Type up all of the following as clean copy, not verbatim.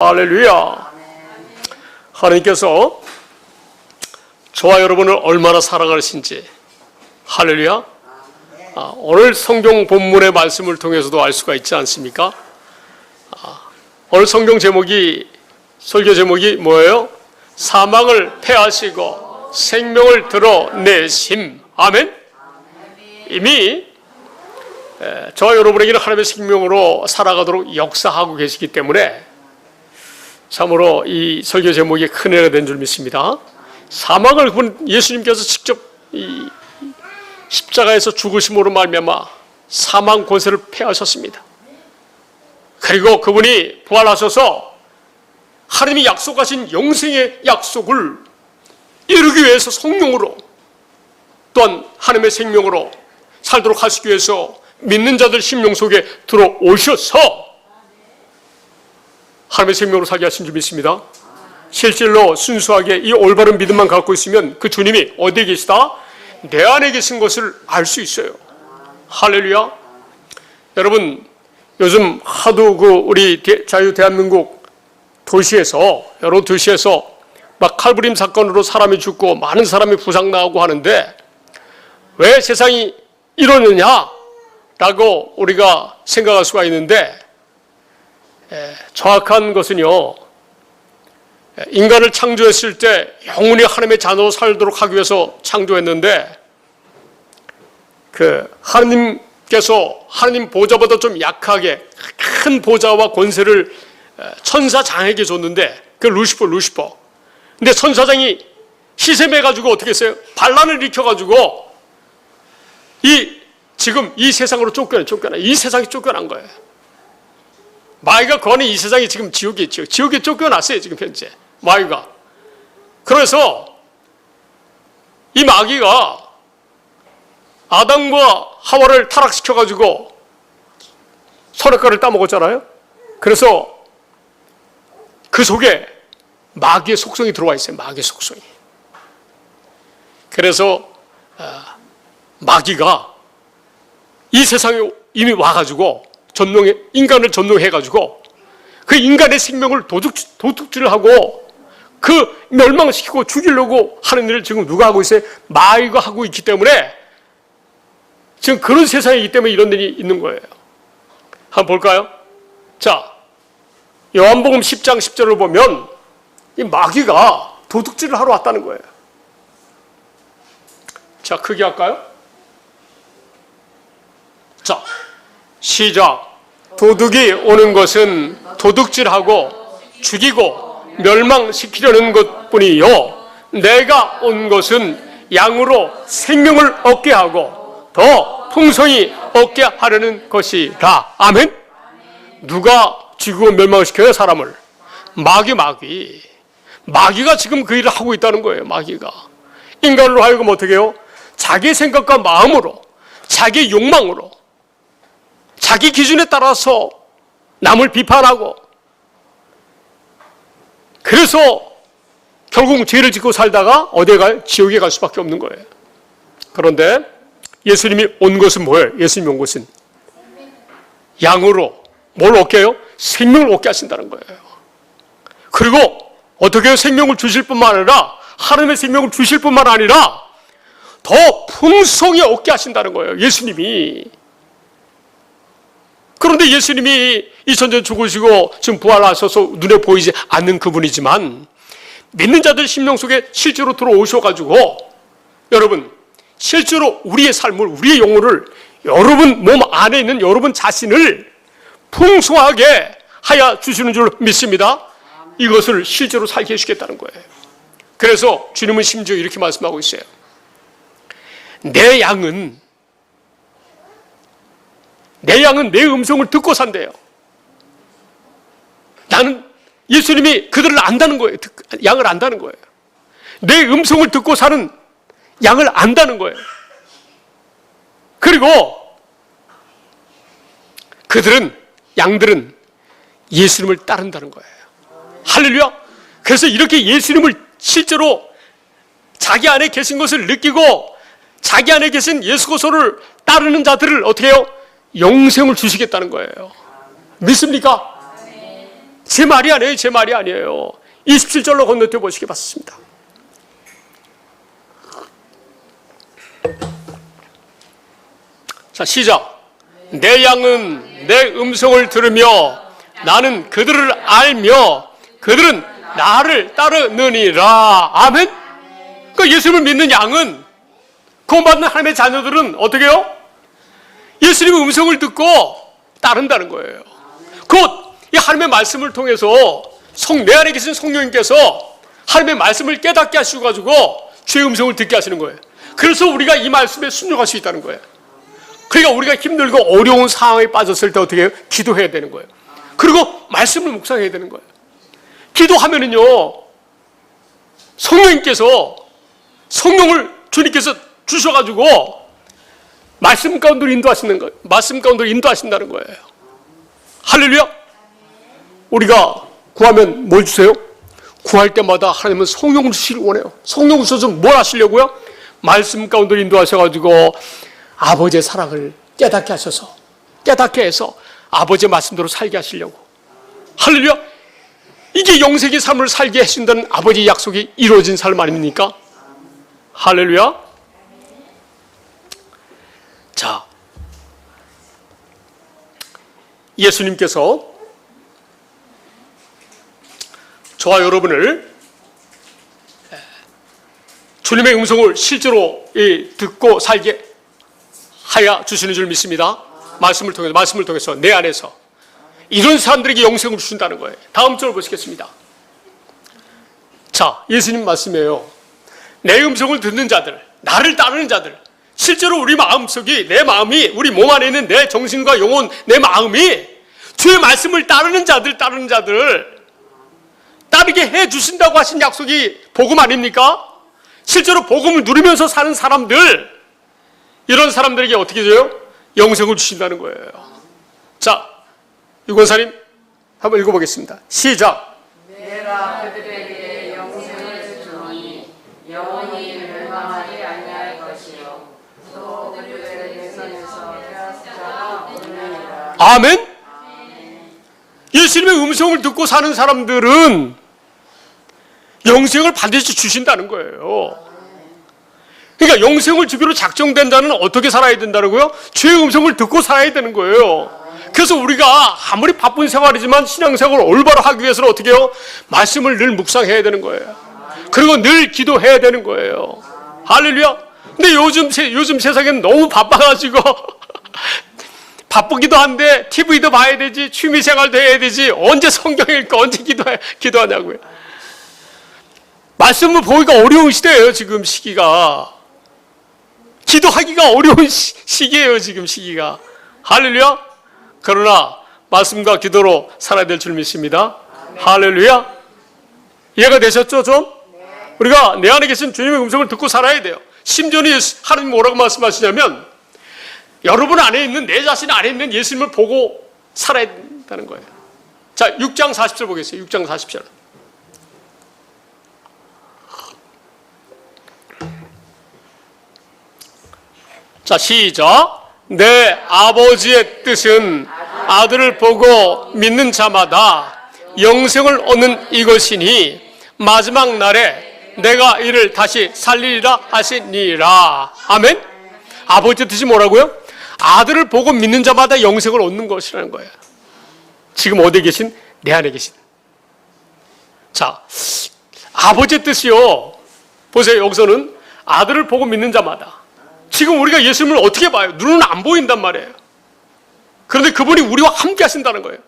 할렐루야. 하나님께서 저와 여러분을 얼마나 사랑하신지, 할렐루야. 오늘 성경 본문의 말씀을 통해서도 알 수가 있지 않습니까? 오늘 성경 제목이, 설교 제목이 뭐예요? 사망을 패하시고 생명을 드러내심. 아멘. 이미 저와 여러분에게는 하나님의 생명으로 살아가도록 역사하고 계시기 때문에 참으로 이 설교 제목이 큰 은혜가 된 줄 믿습니다. 사망을 예수님께서 직접 이 십자가에서 죽으심으로 말미암아 사망 권세를 패하셨습니다. 그리고 그분이 부활하셔서 하나님이 약속하신 영생의 약속을 이루기 위해서 성령으로, 또한 하나님의 생명으로 살도록 하시기 위해서 믿는 자들 심령 속에 들어오셔서 하나님의 생명으로 살게 하신 줄 믿습니다. 실질로 순수하게 이 올바른 믿음만 갖고 있으면 그 주님이 어디에 계시다? 내 안에 계신 것을 알 수 있어요. 할렐루야. 여러분, 요즘 하도 우리 자유 대한민국 도시에서, 여러 도시에서 막 칼부림 사건으로 사람이 죽고 많은 사람이 부상나고 하는데 왜 세상이 이러느냐 라고 우리가 생각할 수가 있는데, 정확한 것은요, 인간을 창조했을 때 영원히 하나님의 자녀로 살도록 하기 위해서 창조했는데, 하나님께서 하나님 보좌보다 좀 약하게 큰 보좌와 권세를 천사장에게 줬는데, 그 루시퍼. 근데 천사장이 희생해가지고 어떻게 했어요? 반란을 일으켜가지고 지금 이 세상으로 쫓겨나. 이 세상이 쫓겨난 거예요. 마귀가 그 안에 이 세상이 지금 지옥에 있죠. 지옥에 쫓겨났어요, 지금 현재. 마귀가. 그래서 이 마귀가 아담과 하와를 타락시켜가지고 선악과를 따먹었잖아요. 그래서 그 속에 마귀의 속성이 들어와 있어요. 마귀의 속성이. 그래서 마귀가 이 세상에 이미 와가지고 인간을 전능해가지고 그 인간의 생명을 도둑질하고 그 멸망시키고 죽이려고 하는 일을 지금 누가 하고 있어요? 마귀가 하고 있기 때문에 지금 그런 세상이기 때문에 이런 일이 있는 거예요. 한번 볼까요? 자, 요한복음 10장 10절을 보면 이 마귀가 도둑질을 하러 왔다는 거예요. 자, 크게 할까요? 자, 시작. 도둑이 오는 것은 도둑질하고 죽이고 멸망시키려는 것뿐이요, 내가 온 것은 양으로 생명을 얻게 하고 더 풍성히 얻게 하려는 것이라. 아멘. 누가 죽이고 멸망시켜요? 사람을. 마귀가 지금 그 일을 하고 있다는 거예요. 마귀가 인간으로 하여금 어떻게 해요? 자기 생각과 마음으로, 자기 욕망으로, 자기 기준에 따라서 남을 비판하고, 그래서 결국 죄를 짓고 살다가 어디에 가요? 지옥에 갈 수밖에 없는 거예요. 그런데 예수님이 온 것은 뭐예요? 예수님이 온 것은 양으로 뭘 얻게 해요? 생명을 얻게 하신다는 거예요. 그리고 어떻게 해요? 생명을 주실 뿐만 아니라, 하나님의 생명을 주실 뿐만 아니라 더 풍성히 얻게 하신다는 거예요, 예수님이. 그런데 예수님이 2000년 죽으시고 지금 부활하셔서 눈에 보이지 않는 그분이지만 믿는 자들 심령 속에 실제로 들어오셔가지고, 여러분, 실제로 우리의 삶을, 우리의 영혼을, 여러분 몸 안에 있는 여러분 자신을 풍성하게 하여 주시는 줄 믿습니다. 이것을 실제로 살게 해주겠다는 거예요. 그래서 주님은 심지어 이렇게 말씀하고 있어요. 내 양은 내 음성을 듣고 산대요. 예수님이 그들을 안다는 거예요. 양을 안다는 거예요. 내 음성을 듣고 사는 양을 안다는 거예요. 그리고 양들은 예수님을 따른다는 거예요. 할렐루야. 그래서 이렇게 예수님을 실제로 자기 안에 계신 것을 느끼고 자기 안에 계신 예수 그리스도를 따르는 자들을 어떻게 해요? 영생을 주시겠다는 거예요. 믿습니까? 제 말이 아니에요. 제 말이 아니에요. 27절로 건너뛰어 보시기 바랍니다. 자, 시작. 내 양은 내 음성을 들으며 나는 그들을 알며 그들은 나를 따르느니라. 아멘. 그러니까 예수님을 믿는 양은, 구원받는 하나님의 자녀들은 어떻게 해요? 예수님의 음성을 듣고 따른다는 거예요. 곧 이 하나님의 말씀을 통해서 내 안에 계신 성령님께서 하나님의 말씀을 깨닫게 하시고 가지고 주의 음성을 듣게 하시는 거예요. 그래서 우리가 이 말씀에 순종할 수 있다는 거예요. 그러니까 우리가 힘들고 어려운 상황에 빠졌을 때 어떻게 해요? 기도해야 되는 거예요. 그리고 말씀을 묵상해야 되는 거예요. 기도하면은요, 성령을 주님께서 주셔가지고 말씀 가운데로 인도하시는 거예요. 말씀 가운데로 인도하신다는 거예요. 할렐루야. 우리가 구하면 뭘 주세요? 구할 때마다 하나님은 성령을 주시길 원해요. 성령을 주셔서 뭘 하시려고요? 말씀 가운데로 인도하셔가지고 아버지의 사랑을 깨닫게 하셔서, 깨닫게 해서 아버지의 말씀대로 살게 하시려고. 할렐루야. 이게 영생의 삶을 살게 하신다는 아버지의 약속이 이루어진 삶 아닙니까? 할렐루야. 자, 예수님께서 저와 여러분을 주님의 음성을 실제로 듣고 살게 하여 주시는 줄 믿습니다. 말씀을 통해서 내 안에서 이런 사람들에게 영생을 주신다는 거예요. 다음 절 보시겠습니다. 자, 예수님 말씀이에요. 내 음성을 듣는 자들, 나를 따르는 자들, 실제로 우리 마음속이, 내 마음이, 우리 몸 안에 있는 내 정신과 영혼, 내 마음이 주의 말씀을 따르는 자들 따르게 해 주신다고 하신 약속이 복음 아닙니까? 실제로 복음을 누리면서 사는 사람들, 이런 사람들에게 어떻게 줘요? 영생을 주신다는 거예요. 자, 유권사님 한번 읽어보겠습니다. 시작. 내가 그들에게 영생을 주노니 영원히 멸망하지 아니할 것이요 또 그들의 손에서 자가 없느니라. 아멘. 예수님의 음성을 듣고 사는 사람들은 영생을 반드시 주신다는 거예요. 그러니까 영생을 주기로 작정된 자는 어떻게 살아야 된다고요? 주의 음성을 듣고 살아야 되는 거예요. 그래서 우리가 아무리 바쁜 생활이지만 신앙생활을 올바로 하기 위해서는 어떻게 해요? 말씀을 늘 묵상해야 되는 거예요. 그리고 늘 기도해야 되는 거예요. 할렐루야. 근데 요즘 세상에는 너무 바빠가지고 바쁘기도 한데 TV도 봐야 되지, 취미생활도 해야 되지, 언제 성경 읽고 언제 기도하냐고요. 말씀을 보기가 어려운 시대예요. 지금 시기가. 기도하기가 어려운 시기예요. 지금 시기가. 할렐루야. 그러나 말씀과 기도로 살아야 될 줄 믿습니다. 할렐루야. 이해가 되셨죠? 좀? 우리가 내 안에 계신 주님의 음성을 듣고 살아야 돼요. 심지어는 하나님 뭐라고 말씀하시냐면 여러분 안에 있는, 내 자신 안에 있는 예수님을 보고 살아야 된다는 거예요. 자, 6장 40절 보겠어요. 6장 40절. 자, 시작. 내 아버지의 뜻은 아들을 보고 믿는 자마다 영생을 얻는 이것이니 마지막 날에 내가 이를 다시 살리리라 하시니라. 아멘. 아버지의 뜻이 뭐라고요? 아들을 보고 믿는 자마다 영생을 얻는 것이라는 거예요. 지금 어디에 계신? 내 안에 계신. 자, 아버지의 뜻이요. 보세요. 여기서는 아들을 보고 믿는 자마다. 지금 우리가 예수님을 어떻게 봐요? 눈은 안 보인단 말이에요. 그런데 그분이 우리와 함께 하신다는 거예요.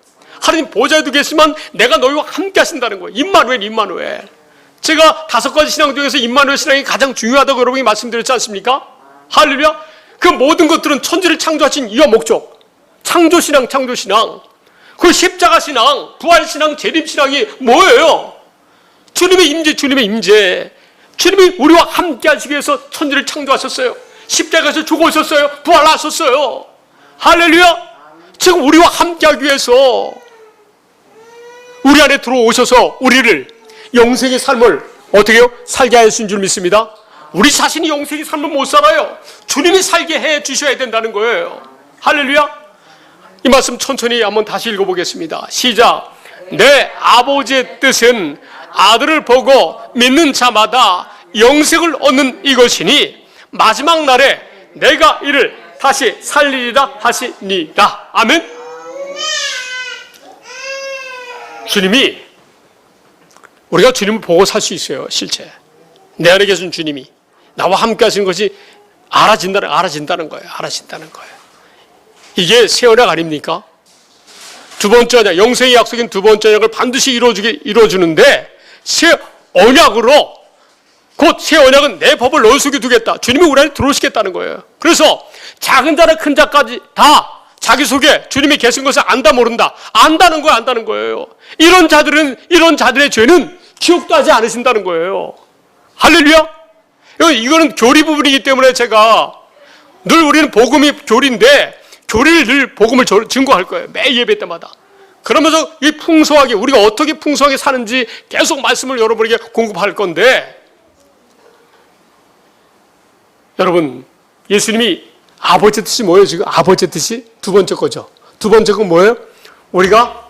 하나님 보좌에도 계시지만 내가 너희와 함께 하신다는 거예요. 임마누엘. 제가 5가지 신앙 중에서 임마누엘 신앙이 가장 중요하다고 여러분이 말씀드렸지 않습니까? 할렐루야. 그 모든 것들은 천지를 창조하신 이유와 목적. 창조신앙. 그 십자가신앙, 부활신앙, 재림신앙이 뭐예요? 주님의 임재. 주님이 우리와 함께 하시기 위해서 천지를 창조하셨어요. 십자가에서 죽어오셨어요. 부활하셨어요. 할렐루야. 지금 우리와 함께 하기 위해서 우리 안에 들어오셔서 우리를 영생의 삶을 어떻게 해요? 살게 하신 줄 믿습니다. 우리 자신이 영생의 삶을 못 살아요. 주님이 살게 해 주셔야 된다는 거예요. 할렐루야. 이 말씀 천천히 한번 다시 읽어보겠습니다. 시작. 내 아버지의 뜻은 아들을 보고 믿는 자마다 영생을 얻는 이것이니 마지막 날에 내가 이를 다시 살리리라 하시니라. 아멘. 주님이, 우리가 주님을 보고 살 수 있어요. 실제 내 안에 계신 주님이 나와 함께 하시는 것이 알아진다는 거예요. 이게 새 언약 아닙니까? 두 번째 언약, 영생의 약속인 두 번째 언약을 반드시 이루어주는데, 새 언약으로, 곧 새 언약은 내 법을 너희 속에 두겠다. 주님이 우리 안에 들어오시겠다는 거예요. 그래서 작은 자나 큰 자까지 다 자기 속에 주님이 계신 것을 안다 모른다. 안다는 거예요. 이런 자들의 죄는 기억도 하지 않으신다는 거예요. 할렐루야. 이거는 교리 부분이기 때문에 제가 늘, 우리는 복음이 교리인데 교리를 늘 복음을 증거할 거예요. 매 예배 때마다. 그러면서 이 풍성하게, 우리가 어떻게 풍성하게 사는지 계속 말씀을 여러분에게 공급할 건데, 여러분, 예수님이 아버지 뜻이 뭐예요? 지금 아버지 뜻이 두 번째 거죠. 두 번째 건 뭐예요? 우리가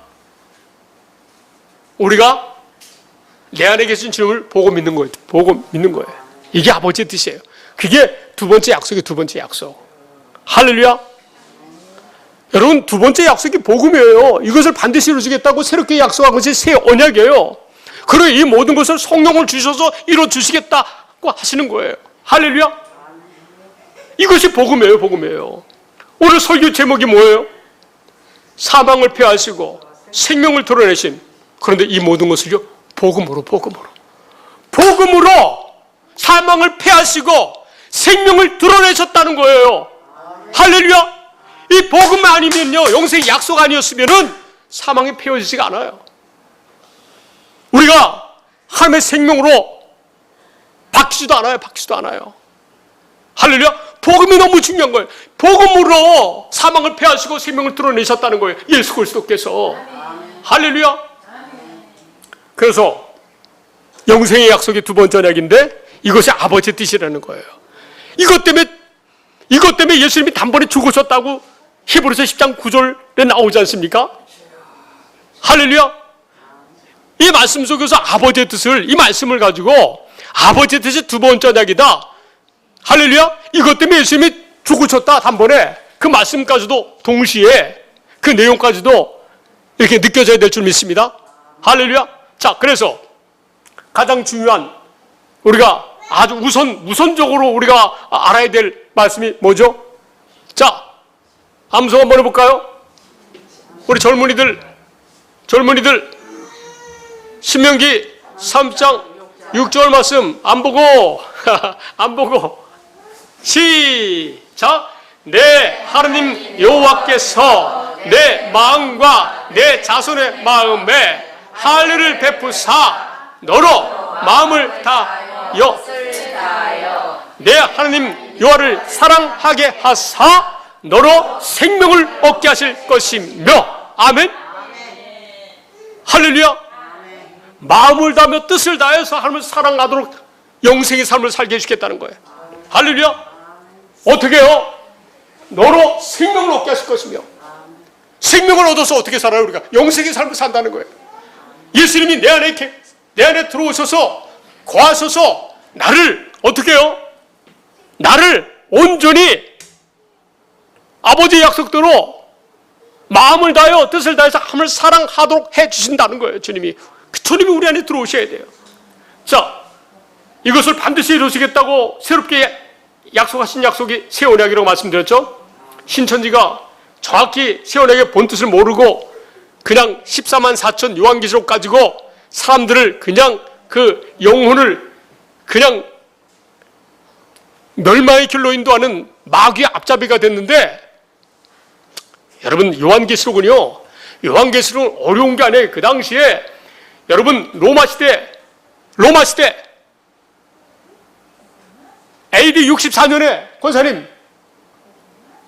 내 안에 계신 주님을 보고 믿는 거예요. 이게 아버지의 뜻이에요. 그게 두 번째 약속이에요. 두 번째 약속. 할렐루야. 여러분, 두 번째 약속이 복음이에요. 이것을 반드시 이루어주겠다고 새롭게 약속한 것이 새 언약이에요. 그리고 이 모든 것을 성령을 주셔서 이루어주시겠다고 하시는 거예요. 할렐루야. 이것이 복음이에요. 오늘 설교 제목이 뭐예요? 사망을 폐하시고 생명을 드러내신, 그런데 이 모든 것을요, 복음으로 사망을 폐하시고 생명을 드러내셨다는 거예요. 할렐루야. 이 복음 아니면요, 영생의 약속 아니었으면은 사망이 폐해지지가 않아요. 우리가 하나님의 생명으로 바뀌지도 않아요. 할렐루야. 복음이 너무 중요한 거예요. 복음으로 사망을 폐하시고 생명을 드러내셨다는 거예요. 예수 그리스도께서. 할렐루야. 그래서 영생의 약속이 두 번째 언약인데, 이것이 아버지의 뜻이라는 거예요. 이것 때문에 예수님이 단번에 죽으셨다고 히브리서 10장 9절에 나오지 않습니까? 할렐루야. 이 말씀 속에서 아버지의 뜻을, 이 말씀을 가지고 아버지의 뜻이 두 번째 언약이다. 할렐루야. 이것 때문에 예수님이 죽으셨다, 단번에. 그 말씀까지도 동시에, 그 내용까지도 이렇게 느껴져야 될 줄 믿습니다. 할렐루야. 자, 그래서 가장 중요한, 우리가 아주 우선적으로 우리가 알아야 될 말씀이 뭐죠? 자, 암송 한번 해볼까요? 우리 젊은이들 신명기 3장 6절 말씀 안 보고 시작. 내 하나님 여호와께서 내 마음과 내 자손의 마음에 할례를 베푸사 너로 마음을 다하여 내 하나님 여호와를 사랑하게 하사 너로 생명을 얻게 하실 것이며. 아멘. 할렐루야. 마음을 다하며 뜻을 다해서 하나님을 사랑하도록 영생의 삶을 살게 해주겠다는 거예요. 할렐루야. 어떻게 해요? 너로 생명을 얻게 하실 것이며. 생명을 얻어서 어떻게 살아요? 우리가 영생의 삶을 산다는 거예요. 예수님이 내 안에 들어오셔서 거하셔서 나를 어떻게 해요? 나를 온전히 아버지의 약속대로 마음을 다하여 뜻을 다해서 하나님을 사랑하도록 해주신다는 거예요. 주님이 우리 안에 들어오셔야 돼요. 자, 이것을 반드시 이루시겠다고 새롭게 약속하신 약속이 새 언약이라고 말씀드렸죠. 신천지가 정확히 새 언약의 본뜻을 모르고 그냥 14만 4천 요한계시록 가지고 사람들을 그냥 그 영혼을 그냥 멸망의 길로 인도하는 마귀의 앞잡이가 됐는데, 여러분, 요한계시록은 어려운 게 아니에요. 그 당시에 여러분 로마 시대 AD 64년에 권사님,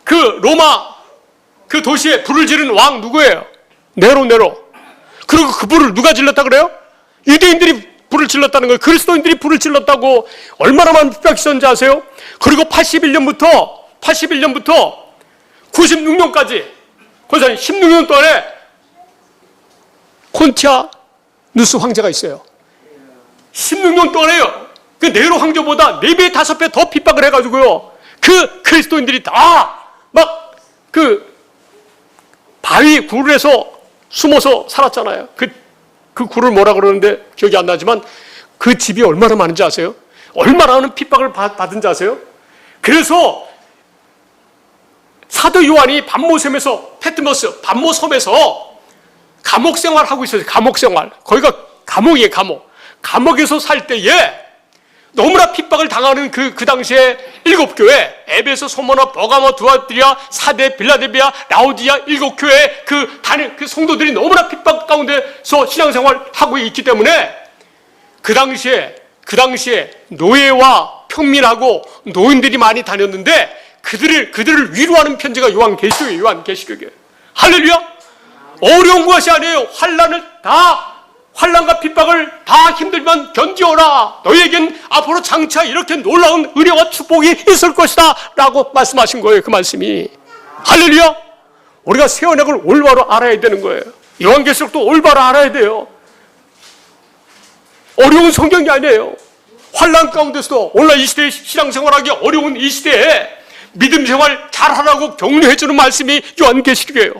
그 로마 그 도시에 불을 지른 왕 누구예요? 네로. 그리고 그 불을 누가 질렀다 그래요? 유대인들이 불을 질렀다는 거예요. 그리스도인들이 불을 질렀다고 얼마나 많은 핍박이셨는지 아세요? 그리고 81년부터 96년까지 권사님 16년 동안에 콘티아누스 황제가 있어요. 16년 동안에요. 그 네로 황제보다 4배, 5배 더 핍박을 해가지고요. 그 그리스도인들이 다 막 그 바위 굴에서 숨어서 살았잖아요. 그 굴을 뭐라 그러는데 기억이 안 나지만 그 집이 얼마나 많은지 아세요? 얼마나 많은 핍박을 받은지 아세요? 그래서 사도 요한이 반모섬에서 패트머스 반모섬에서 감옥 생활하고 있어요. 감옥 생활. 거기가 감옥이에요. 감옥에서 살 때에 너무나 핍박을 당하는 그 당시에 7교회, 에베소, 소모나, 버가모, 두아드리아, 사데, 빌라델비아, 라우디아 7교회 그 성도들이 너무나 핍박 가운데서 신앙생활 하고 있기 때문에 그 당시에 노예와 평민하고 노인들이 많이 다녔는데 그들을 위로하는 편지가 요한계시록이에요. 할렐루야! 어려운 것이 아니에요. 환난과 핍박을 다 힘들면 견디어라. 너희에겐 앞으로 장차 이렇게 놀라운 은혜와 축복이 있을 것이다 라고 말씀하신 거예요. 그 말씀이. 할렐루야! 우리가 새 언약을 올바로 알아야 되는 거예요. 요한계시록도 올바로 알아야 돼요. 어려운 성경이 아니에요. 환난 가운데서도 오늘 이 시대에 신앙생활하기 어려운 이 시대에 믿음 생활 잘하라고 격려해주는 말씀이 요한계시록이에요.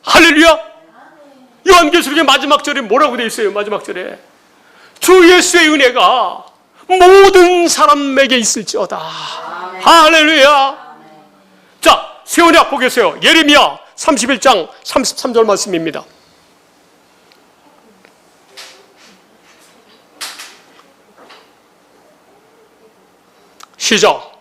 할렐루야! 요한계시록의 마지막 절에 뭐라고 되어 있어요? 마지막 절에 주 예수의 은혜가 모든 사람에게 있을지어다. 할렐루야! 자, 새 언약 보겠어요. 예레미야 31장 33절 말씀입니다. 시작.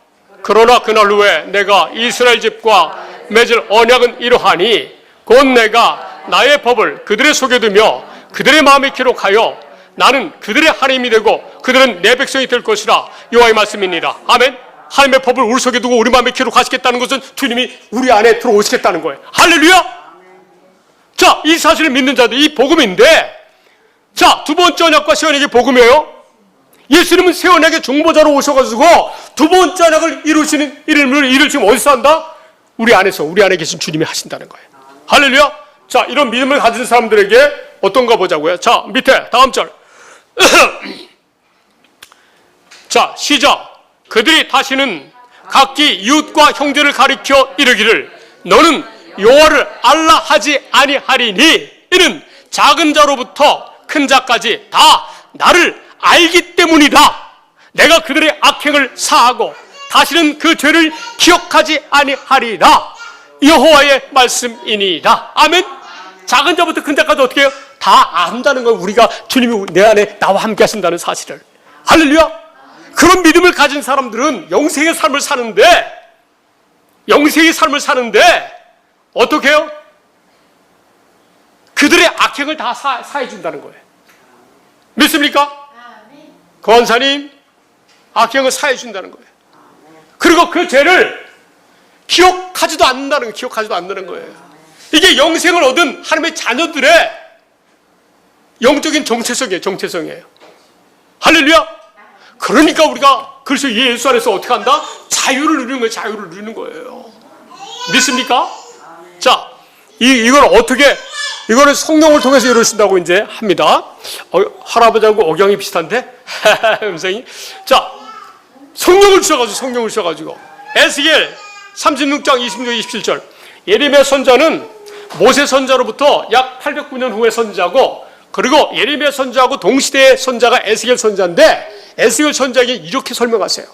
그러나 그날 후에 내가 이스라엘 집과 맺을 언약은 이러하니 곧 내가 나의 법을 그들의 속에 두며 그들의 마음에 기록하여 나는 그들의 하나님이 되고 그들은 내 백성이 될 것이라. 여호와의 말씀입니다. 아멘. 하나님의 법을 우리 속에 두고 우리 마음에 기록하시겠다는 것은 주님이 우리 안에 들어오시겠다는 거예요. 할렐루야! 자, 이 사실을 믿는 자들, 이 복음인데, 자, 두 번째 언약과 새 언약의 복음이에요. 예수님은 새 언약의 중보자로 오셔가지고 두 번째 언약을 이루시는 일을 지금 어디서 한다? 우리 안에 계신 주님이 하신다는 거예요. 할렐루야! 자, 이런 믿음을 가진 사람들에게 어떤가 보자고요. 자, 밑에 다음 절. 자, 시작. 그들이 다시는 각기 이웃과 형제를 가리켜 이르기를 너는 여호와를 알라 하지 아니하리니 이는 작은 자로부터 큰 자까지 다 나를 알기 때문이다. 내가 그들의 악행을 사하고 다시는 그 죄를 기억하지 아니하리라. 여호와의 말씀이니이다. 아멘. 작은 자부터 큰 자까지 어떻게 해요? 다 안다는 거예요. 우리가 주님이 내 안에 나와 함께 하신다는 사실을. 할렐루야. 그런 믿음을 가진 사람들은 영생의 삶을 사는데 어떻게 해요? 그들의 악행을 다 사해 준다는 거예요. 믿습니까? 권사님, 악행을 사해 준다는 거예요. 그리고 그 죄를 기억하지도 않는다는 거예요. 이게 영생을 얻은 하나님의 자녀들의 영적인 정체성이에요. 할렐루야! 그러니까 우리가 그리스도 예수 안에서 어떻게 한다? 자유를 누리는 거예요. 믿습니까? 자, 이거를 성령을 통해서 이루신다고 이제 합니다. 할아버지하고 억양이 비슷한데? 음성이. 자, 성령을 주셔가지고. 에스겔 36장 26, 27절. 예레미야 선자는 모세 선자로부터 약 809년 후의 선자고, 그리고 예레미야 선자하고 동시대의 선자가 에스겔 선자인데, 에스겔 선자에게 이렇게 설명하세요.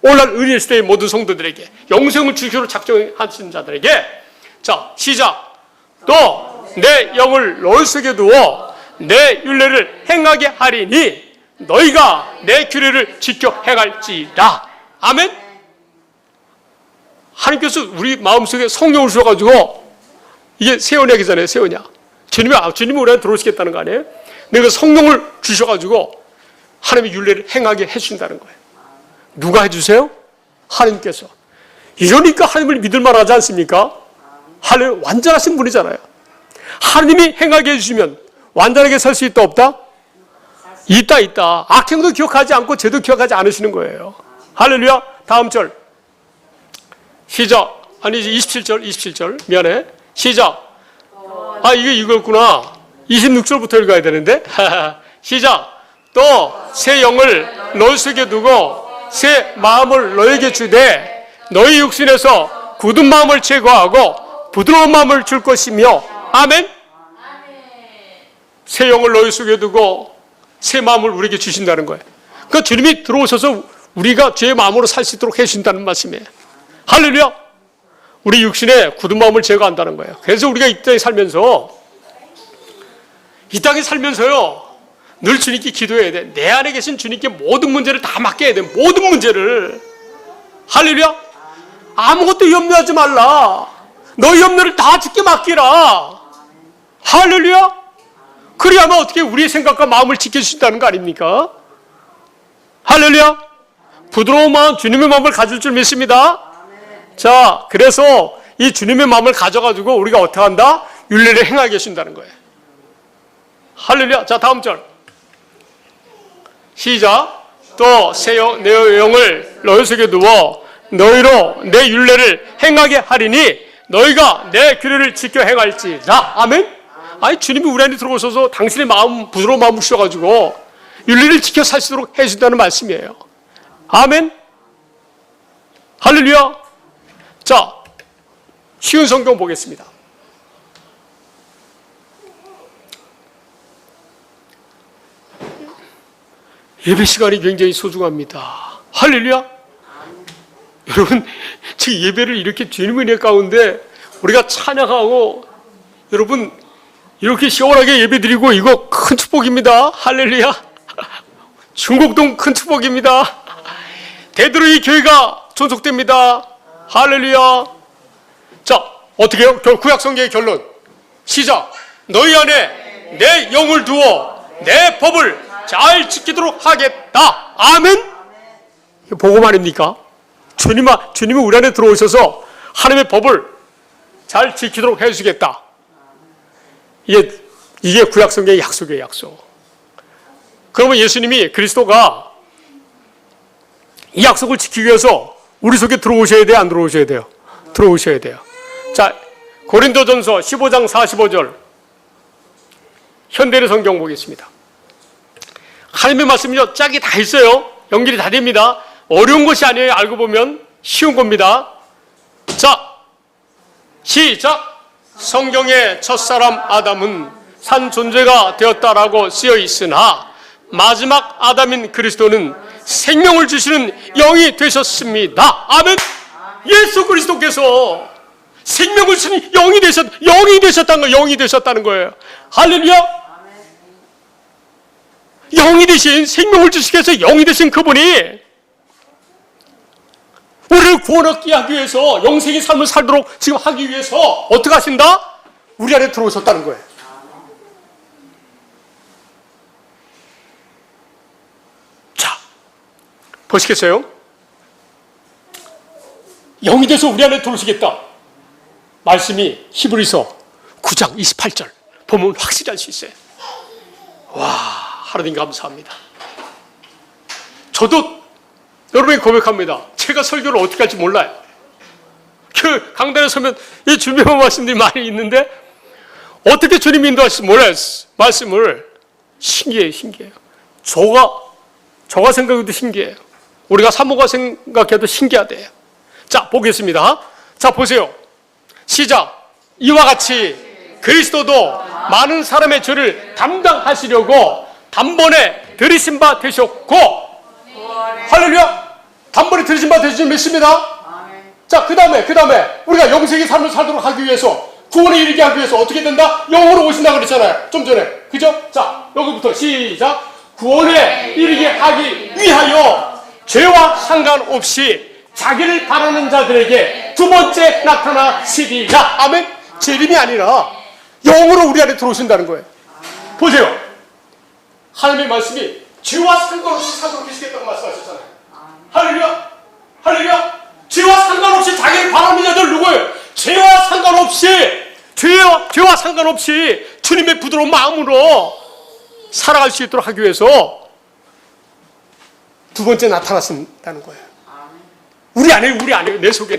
오늘날 의리 시대의 모든 성도들에게, 영생을 주시로 작정하신 자들에게. 자, 시작. 또 내 영을 너희 속에 두어 내 율례를 행하게 하리니 너희가 내 규례를 지켜 행할지라. 아멘. 하나님께서 우리 마음속에 성령을 주셔가지고, 이게 새 언약이잖아요. 새 언약. 주님이 우리한테 들어오시겠다는 거 아니에요? 내가 성령을 주셔가지고 하나님의 율례를 행하게 해주신다는 거예요. 누가 해주세요? 하나님께서. 이러니까 하나님을 믿을 만하지 않습니까? 하나님 완전하신 분이잖아요. 하나님이 행하게 해주시면 완전하게 살 수 있다 없다? 있다. 악행도 기억하지 않고 죄도 기억하지 않으시는 거예요. 할렐루야. 다음 절. 시작. 아니지, 27절. 미안해. 시작. 이게 이거였구나. 26절부터 읽어야 되는데. 시작. 또 새 영을 너희 속에 두고 새 마음을 너에게 주되 너희 육신에서 굳은 마음을 제거하고 부드러운 마음을 줄 것이며. 아멘. 새 영을 너희 속에 두고 새 마음을 우리에게 주신다는 거예요. 그러니까 주님이 들어오셔서 우리가 죄의 마음으로 살 수 있도록 해주신다는 말씀이에요. 할렐루야. 우리 육신에 굳은 마음을 제거한다는 거예요. 그래서 우리가 이 땅에 살면서요 늘 주님께 기도해야 돼. 내 안에 계신 주님께 모든 문제를 다 맡겨야 돼. 모든 문제를. 할렐루야. 아무것도 염려하지 말라. 너희 염려를 다 주께 맡기라. 할렐루야. 그래야만 어떻게 우리의 생각과 마음을 지켜주신다는 거 아닙니까? 할렐루야. 부드러운 마음, 주님의 마음을 가질 줄 믿습니다. 자, 그래서 이 주님의 마음을 가져가지고 우리가 어떻게 한다? 율례를 행하게 하신다는 거예요. 할렐루야. 자, 다음 절. 시작. 또 내 영을 너희 속에 두어 너희로 내 율례를 행하게 하리니 너희가 내 규례를 지켜 행할지라. 아멘. 아니, 주님이 우리 안에 들어오셔서 당신의 마음, 부드러운 마음을 주셔가지고 율례를 지켜 살 수 있도록 해준다는 말씀이에요. 아멘. 할렐루야. 자, 쉬운 성경 보겠습니다. 예배 시간이 굉장히 소중합니다. 할렐루야. 여러분, 지금 예배를 이렇게 주님의 은혜 가운데 우리가 찬양하고 여러분 이렇게 시원하게 예배드리고 이거 큰 축복입니다. 할렐루야. 중곡동 큰 축복입니다. 대대로 이 교회가 존속됩니다. 할렐루야. 자, 어떻게 해요? 구약성경의 결론. 시작. 너희 안에 내 영을 두어 내 법을 잘 지키도록 하겠다. 아멘. 이게 복음 아닙니까? 주님이 우리 안에 들어오셔서 하나님의 법을 잘 지키도록 해주시겠다. 이게 구약성경의 약속이에요. 약속. 그러면 예수님이, 그리스도가 이 약속을 지키기 위해서 우리 속에 들어오셔야 돼요? 안 들어오셔야 돼요? 들어오셔야 돼요. 자, 고린도전서 15장 45절 현대의 성경 보겠습니다. 하나님의 말씀이요, 짝이 다 있어요. 연결이 다 됩니다. 어려운 것이 아니에요. 알고 보면 쉬운 겁니다. 자, 시작. 성경의 첫사람 아담은 산 존재가 되었다라고 쓰여 있으나 마지막 아담인 그리스도는 생명을 주시는 영이 되셨습니다. 아멘. 예수 그리스도께서 생명을 주시는 영이 되셨다는 거예요. 영이 되셨다는 거예요. 할렐루야. 영이 되신, 생명을 주시기 위해서 영이 되신 그분이 우리를 구원하기 위해서 영생의 삶을 살도록 지금 하기 위해서 어떻게 하신다? 우리 안에 들어오셨다는 거예요. 자, 보시겠어요? 영이 돼서 우리 안에 들어오시겠다. 말씀이 히브리서 9장 28절 보면 확실히 알 수 있어요. 와, 하나님 감사합니다. 저도 여러분에게 고백합니다. 제가 설교를 어떻게 할지 몰라요. 그 강단에 서면 이 준비한 말씀들이 많이 있는데 어떻게 주님이 인도하실지 몰라요. 말씀을. 신기해요. 저가 생각해도 신기해요. 우리가 사모가 생각해도 신기하대요. 자, 보겠습니다. 자, 보세요. 시작. 이와 같이 그리스도도 많은 사람의 죄를 담당하시려고 단번에 들이신 바 되셨고, 할렐루야. 단번에 들이신 바 되신 줄 믿습니다. 자, 그 다음에 우리가 영생의 삶을 살도록 하기 위해서, 구원에 이르게 하기 위해서 어떻게 된다? 영으로 오신다 그랬잖아요. 좀 전에. 그죠? 자, 여기부터 시작. 구원에 이르게 하기 위하여 죄와 상관없이 자기를 바라는 자들에게 두 번째 나타나시리라. 아멘. 재림이 아니라 영으로 우리 안에 들어오신다는 거예요. 보세요. 하나님의 말씀이 죄와 상관없이 살도록 해주겠다고 말씀하셨잖아요. 할렐루야. 죄와 상관없이 자기를 바라는 자들 누구예요? 죄와 상관없이 주님의 부드러운 마음으로 살아갈 수 있도록 하기 위해서 두 번째 나타나신다는 거예요. 우리 안에, 내 속에.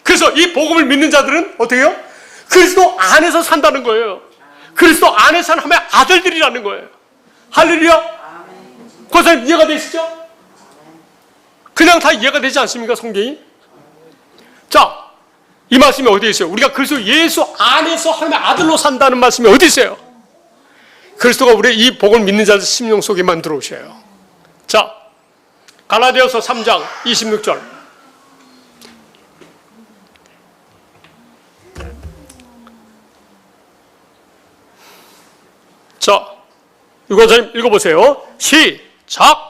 그래서 이 복음을 믿는 자들은 어떻게 해요? 그리스도 안에서 산다는 거예요. 그리스도 안에 사는 하나님의 아들들이라는 거예요. 할렐루야. 권사님 이해가 되시죠? 그냥 다 이해가 되지 않습니까, 성경이? 자, 이 말씀이 어디에 있어요? 우리가 그리스도 예수 안에서 하나님의 아들로 산다는 말씀이 어디 있어요? 그리스도가 우리의 이 복을 믿는 자들 심령 속에만 들어오셔요. 자, 갈라디아서 3장 26절. 자, 유권사님 읽어보세요. 시작.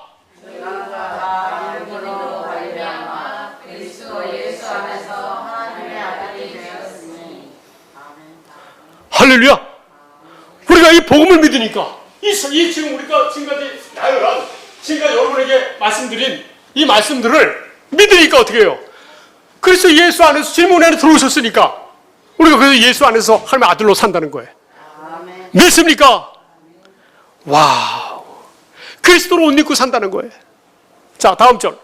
할렐루야. 우리가 이 복음을 믿으니까 이 지금 우리가 지금까지 나열한 지금까지 여러분에게 말씀드린 이 말씀들을 믿으니까 어떻게 해요? 그래서 예수 안에서 질문 안에 들어오셨으니까 우리가 그래서 예수 안에서 하나님의 아들로 산다는 거예요. 믿습니까? 와우. 그리스도로 옷 입고 산다는 거예요. 자, 다음 절.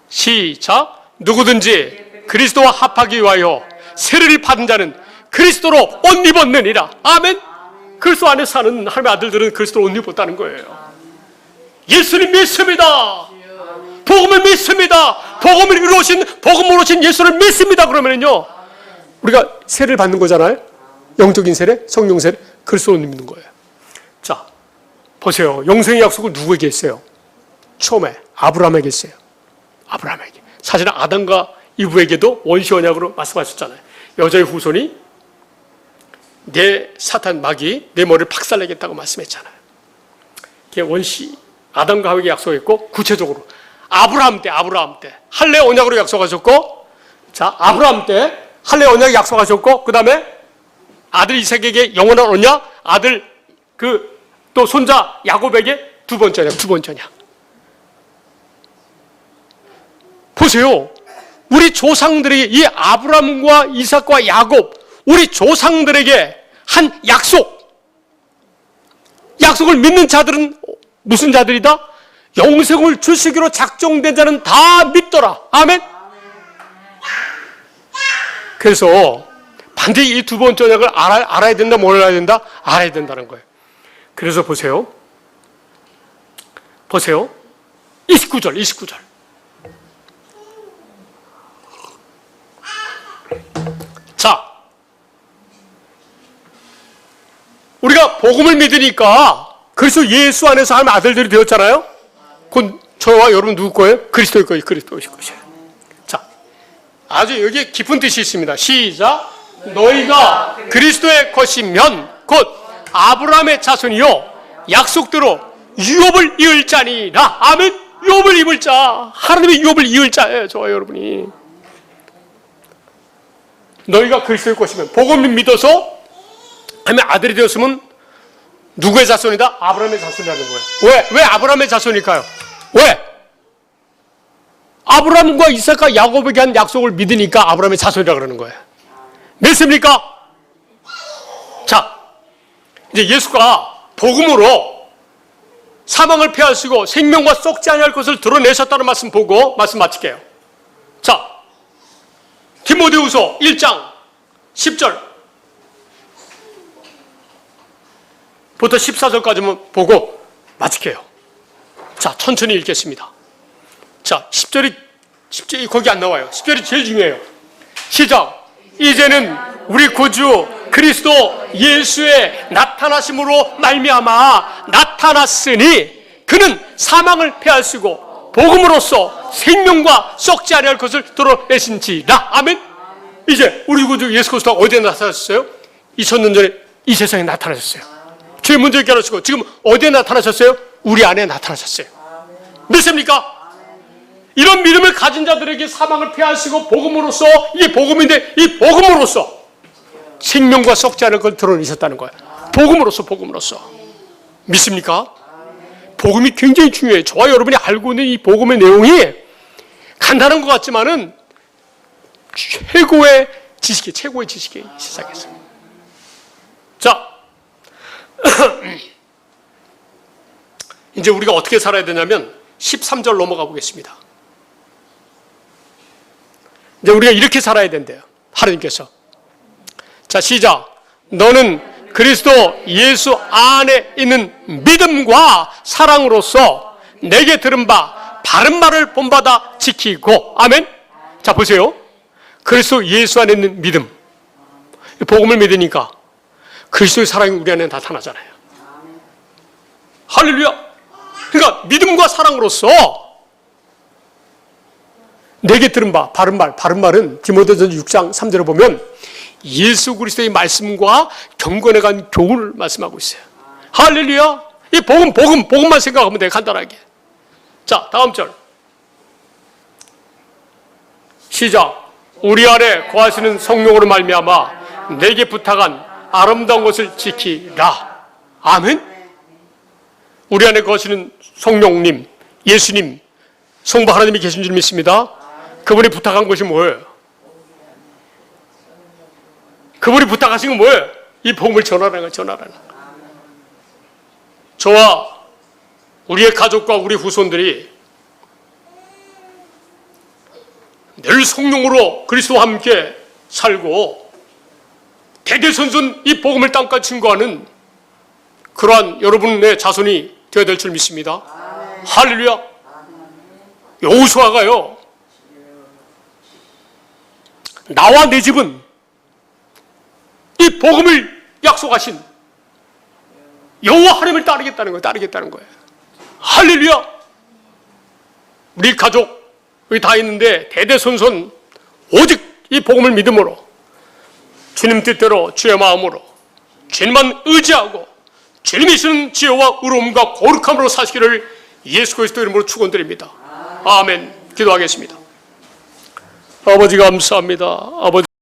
시작. 누구든지 그리스도와 합하기 위하여 세례를 받은 자는 그리스도로 옷 입었느니라. 아멘. 그리스도 안에 사는 하나님의 아들들은 그리스도로 옷 입었다는 거예요. 예수님 믿습니다. 복음을 믿습니다. 복음을 이루신 복음으로 오신 예수를 믿습니다. 그러면은요 우리가 세례를 받는 거잖아요. 영적인 세례, 성령 세례, 그리스도로 믿는 거예요. 자, 보세요. 영생의 약속을 누구에게 했어요? 처음에 아브라함에게 했어요. 아브라함에게. 사실은 아담과 이브에게도 원시 언약으로 말씀하셨잖아요. 여자의 후손이 내 사탄 마귀 내 머리를 박살내겠다고 말씀했잖아요. 그게 원시 아담과 하와에게 약속했고 구체적으로 아브라함 때 할례 언약으로 약속하셨고, 자 아브라함 때 할례 언약 약속하셨고, 그 다음에 아들 이삭에게 영원한 언약, 아들 또 손자 야곱에게 두 번째 언약. 보세요. 우리 조상들에게 이 아브라함과 이삭과 야곱, 우리 조상들에게 한 약속을 믿는 자들은 무슨 자들이다? 영생을 주시기로 작정된 자는 다 믿더라. 아멘. 그래서 반드시 이 두 번째 언약을 알아야 된다, 몰라야 된다? 알아야 된다는 거예요. 그래서 보세요. 29절. 자, 우리가 복음을 믿으니까 그리스도 예수 안에서 하나님의 아들들이 되었잖아요. 그건 저와 여러분 누구 거예요? 그리스도의 거예요. 그리스도의 것이에요. 자, 아주 여기에 깊은 뜻이 있습니다. 시작. 너희가 그리스도의 것이면 곧 아브라함의 자손이요 약속대로 유업을 이을 자니라. 아멘. 유업을 입을 자, 하나님의 유업을 이을 자예요. 저와 여러분이. 너희가 그리스도의 것이면, 복음을 믿어서 하나님의 아들이 되었으면 누구의 자손이다? 아브라함의 자손이라는 거예요. 왜 아브라함의 자손일까요? 왜? 아브라함과 이삭과 야곱에게 한 약속을 믿으니까 아브라함의 자손이라고 그러는 거예요. 믿습니까? 자, 이제 예수가 복음으로 사망을 패하시고 생명과 썩지 아니할 것을 드러내셨다는 말씀 보고 말씀 마칠게요. 자, 디모데후서 1장 10절 부터 14절까지만 보고 마칠게요. 자, 천천히 읽겠습니다. 자, 10절이 거기 안 나와요. 10절이 제일 중요해요. 시작. 이제는 우리 구주 그리스도 예수의 나타나심으로 말미암아 나타났으니 그는 사망을 패하시고 복음으로써 생명과 썩지 아니할 것을 드러내신지라. 아멘. 이제 우리 구주 예수 그리스도가 어디에 나타나셨어요? 2000년 전에 이 세상에 나타나셨어요. 죄 문제 깨달으시고 지금 어디에 나타나셨어요? 우리 안에 나타나셨어요. 믿습니까? 이런 믿음을 가진 자들에게 사망을 패하시고 복음으로써, 이게 복음인데 이 복음으로써 생명과 썩지 않을 걸 드러내셨다는 거예요. 복음으로써. 믿습니까? 복음이 굉장히 중요해요. 저와 여러분이 알고 있는 이 복음의 내용이 간단한 것 같지만은 최고의 지식이에요. 이 세상에서. 자, 이제 우리가 어떻게 살아야 되냐면 13절 넘어가 보겠습니다. 이제 우리가 이렇게 살아야 된대요. 하나님께서 자, 시작. 너는 그리스도 예수 안에 있는 믿음과 사랑으로서 내게 들은 바 바른 말을 본받아 지키고. 아멘. 자, 보세요. 그리스도 예수 안에 있는 믿음. 복음을 믿으니까 그리스도의 사랑이 우리 안에 나타나잖아요. 할렐루야. 그러니까 믿음과 사랑으로서 내게 들은 바 바른 말은 디모데전서 6장 3절에 보면 예수 그리스도의 말씀과 경건에 관한 교훈을 말씀하고 있어요. 할렐루야. 이 복음만 생각하면 돼. 간단하게. 자, 다음 절 시작. 우리 안에 거하시는 성령으로 말미암아 내게 부탁한 아름다운 것을 지키라. 아멘. 우리 안에 거하시는 성령님, 예수님, 성부 하나님이 계신 줄 믿습니다. 그분이 부탁한 것이 뭐예요? 그분이 부탁하신 건 뭐예요? 이 복음을 전하라는 거예요. 전하라는 거예요. 저와 우리의 가족과 우리 후손들이 늘 성령으로 그리스도와 함께 살고 대대손손 이 복음을 땅까지 증거하는 그러한 여러분의 자손이 되어야 될 줄 믿습니다. 할렐루야. 여호수아가요, 나와 내 집은 이 복음을 약속하신 여호와 하나님을 따르겠다는 거예요. 할렐루야. 우리 가족 여기 다 있는데 대대손손 오직 이 복음을 믿음으로 주님 뜻대로 주의 마음으로 주님만 의지하고 주님이 주는 지혜와 의로움과 거룩함으로 사시기를 예수 그리스도 이름으로 축원드립니다. 아멘. 기도하겠습니다. 아버지 감사합니다. 아버지